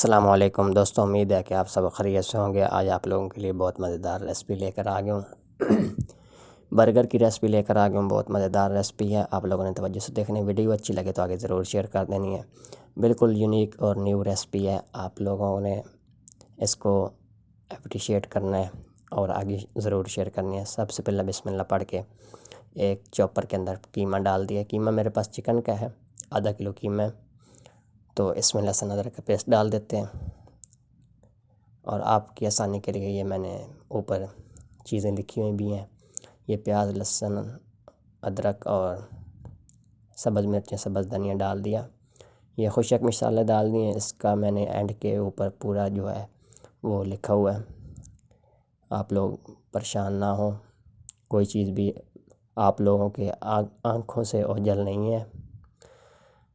السلام علیکم دوستوں، امید ہے کہ آپ سب خیریت سے ہوں گے۔ آج آپ لوگوں کے لیے بہت مزیدار ریسپی لے کر آ گیا ہوں۔ برگر کی ریسپی لے کر آ گیا ہوں۔ بہت مزیدار ریسپی ہے، آپ لوگوں نے توجہ سے دیکھنی۔ ویڈیو اچھی لگے تو آگے ضرور شیئر کر دینی ہے۔ بالکل یونیک اور نیو ریسپی ہے، آپ لوگوں نے اس کو اپریشیٹ کرنا ہے اور آگے ضرور شیئر کرنی ہے۔ سب سے پہلے بسم اللہ پڑھ کے ایک چاپر کے اندر قیمہ ڈال دیا۔ قیمہ میرے پاس چکن کا ہے، آدھا کلو قیمہ ہے، تو اس میں لہسن ادرک کا پیسٹ ڈال دیتے ہیں۔ اور آپ کی آسانی کے لیے یہ میں نے اوپر چیزیں لکھی ہوئی بھی ہیں۔ یہ پیاز، لہسن، ادرک اور سبز مرچیں، سبز دھنیا ڈال دیا۔ یہ خشک مسالے ڈال دیے۔ اس کا میں نے اینڈ کے اوپر پورا جو ہے وہ لکھا ہوا ہے، آپ لوگ پریشان نہ ہوں۔ کوئی چیز بھی آپ لوگوں کے آنکھوں سے اوجھل نہیں ہے،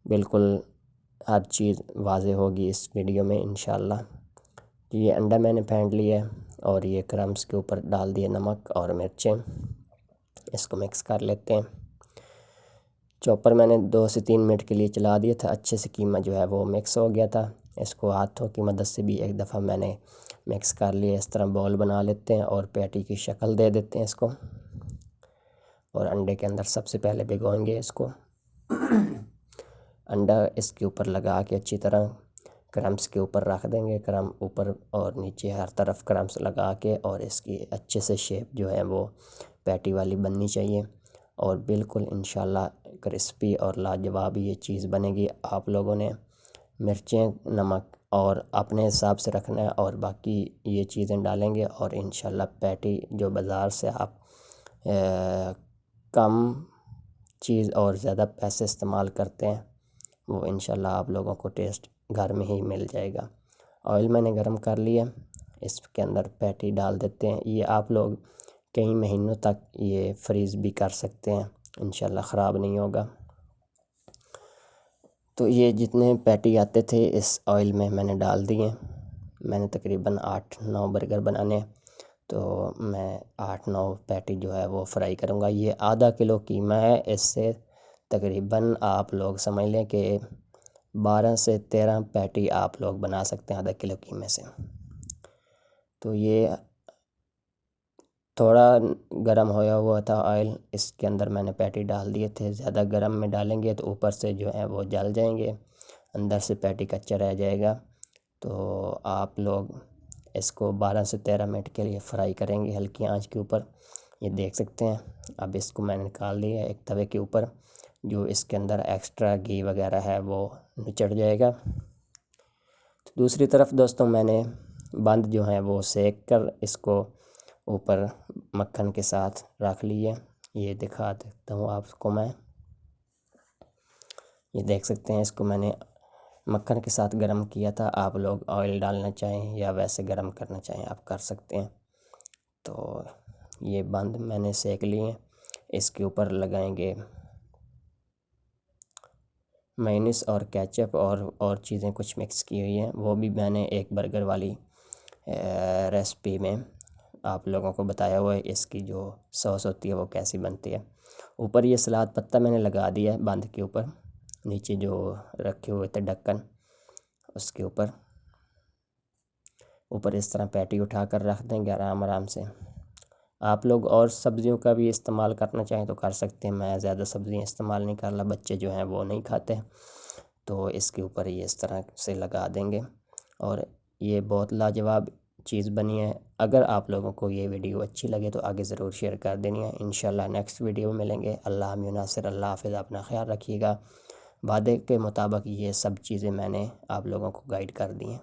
بالکل ہر چیز واضح ہوگی اس ویڈیو میں انشاءاللہ۔ یہ انڈا میں نے پھینٹ لیا ہے اور یہ کرمز کے اوپر ڈال دیے نمک اور مرچیں۔ اس کو مکس کر لیتے ہیں۔ چاپر میں نے 2 سے 3 منٹ کے لیے چلا دیا تھا، اچھے سے قیمہ جو ہے وہ مکس ہو گیا تھا۔ اس کو ہاتھوں کی مدد سے بھی ایک دفعہ میں نے مکس کر لیا۔ اس طرح بول بنا لیتے ہیں اور پیٹی کی شکل دے دیتے ہیں اس کو، اور انڈے کے اندر سب سے پہلے بھگوئیں گے اس کو۔ انڈا اس کے اوپر لگا کے اچھی طرح کرمز کے اوپر رکھ دیں گے، کرم اوپر اور نیچے ہر طرف کرمز لگا کے، اور اس کی اچھے سے شیپ جو ہے وہ پیٹی والی بننی چاہیے، اور بالکل انشاءاللہ کرسپی اور لاجواب یہ چیز بنے گی۔ آپ لوگوں نے مرچیں، نمک اور اپنے حساب سے رکھنا ہے، اور باقی یہ چیزیں ڈالیں گے، اور انشاءاللہ پیٹی جو بازار سے آپ کم چیز اور زیادہ پیسے استعمال کرتے ہیں، وہ انشاءاللہ آپ لوگوں کو ٹیسٹ گھر میں ہی مل جائے گا۔ آئل میں نے گرم کر لیا، اس کے اندر پیٹی ڈال دیتے ہیں۔ یہ آپ لوگ کئی مہینوں تک یہ فریز بھی کر سکتے ہیں، انشاءاللہ خراب نہیں ہوگا۔ تو یہ جتنے پیٹی آتے تھے اس آئل میں نے ڈال دیے۔ میں نے تقریباً 8-9 برگر بنانے، تو میں 8-9 پیٹی جو ہے وہ فرائی کروں گا۔ یہ آدھا کلو قیمہ ہے، اس سے تقریباً آپ لوگ سمجھ لیں کہ 12 سے 13 پیٹی آپ لوگ بنا سکتے ہیں آدھا کلو قیمے سے۔ تو یہ تھوڑا گرم ہویا ہوا تھا آئل، اس کے اندر میں نے پیٹی ڈال دیے تھے۔ زیادہ گرم میں ڈالیں گے تو اوپر سے جو ہے وہ جل جائیں گے، اندر سے پیٹی کچا رہ جائے گا۔ تو آپ لوگ اس کو 12 سے 13 منٹ کے لیے فرائی کریں گے ہلکی آنچ کے اوپر۔ یہ دیکھ سکتے ہیں۔ اب اس کو میں نے نکال لیا ایک توے کے اوپر، جو اس کے اندر ایکسٹرا گھی وغیرہ ہے وہ نچڑ جائے گا۔ دوسری طرف دوستوں میں نے بند جو ہیں وہ سیک کر اس کو اوپر مکھن کے ساتھ رکھ لیے۔ یہ دکھا دیتا ہوں آپ کو میں، یہ دیکھ سکتے ہیں۔ اس کو میں نے مکھن کے ساتھ گرم کیا تھا، آپ لوگ آئل ڈالنا چاہیں یا ویسے گرم کرنا چاہیں آپ کر سکتے ہیں۔ تو یہ بند میں نے سیک لیے۔ اس کے اوپر لگائیں گے مینیز اور کیچپ اور چیزیں کچھ مکس کی ہوئی ہیں، وہ بھی میں نے ایک برگر والی ریسپی میں آپ لوگوں کو بتایا ہوا ہے، اس کی جو سوس ہوتی ہے وہ کیسی بنتی ہے۔ اوپر یہ سلاد پتہ میں نے لگا دیا ہے بند کے اوپر، نیچے جو رکھے ہوئے تھے ڈھکن اس کے اوپر اس طرح پیٹی اٹھا کر رکھ دیں گے آرام سے۔ آپ لوگ اور سبزیوں کا بھی استعمال کرنا چاہیں تو کر سکتے ہیں، میں زیادہ سبزیاں استعمال نہیں کر رہا، بچے جو ہیں وہ نہیں کھاتے، تو اس کے اوپر یہ اس طرح سے لگا دیں گے، اور یہ بہت لاجواب چیز بنی ہے۔ اگر آپ لوگوں کو یہ ویڈیو اچھی لگے تو آگے ضرور شیئر کر دینی ہے۔ انشاءاللہ نیکسٹ ویڈیو میں ملیں گے۔ اللہ حافظ ناصر، اللہ حافظ، اپنا خیال رکھیے گا۔ وعدے کے مطابق یہ سب چیزیں میں نے آپ لوگوں کو گائیڈ کر دی ہیں۔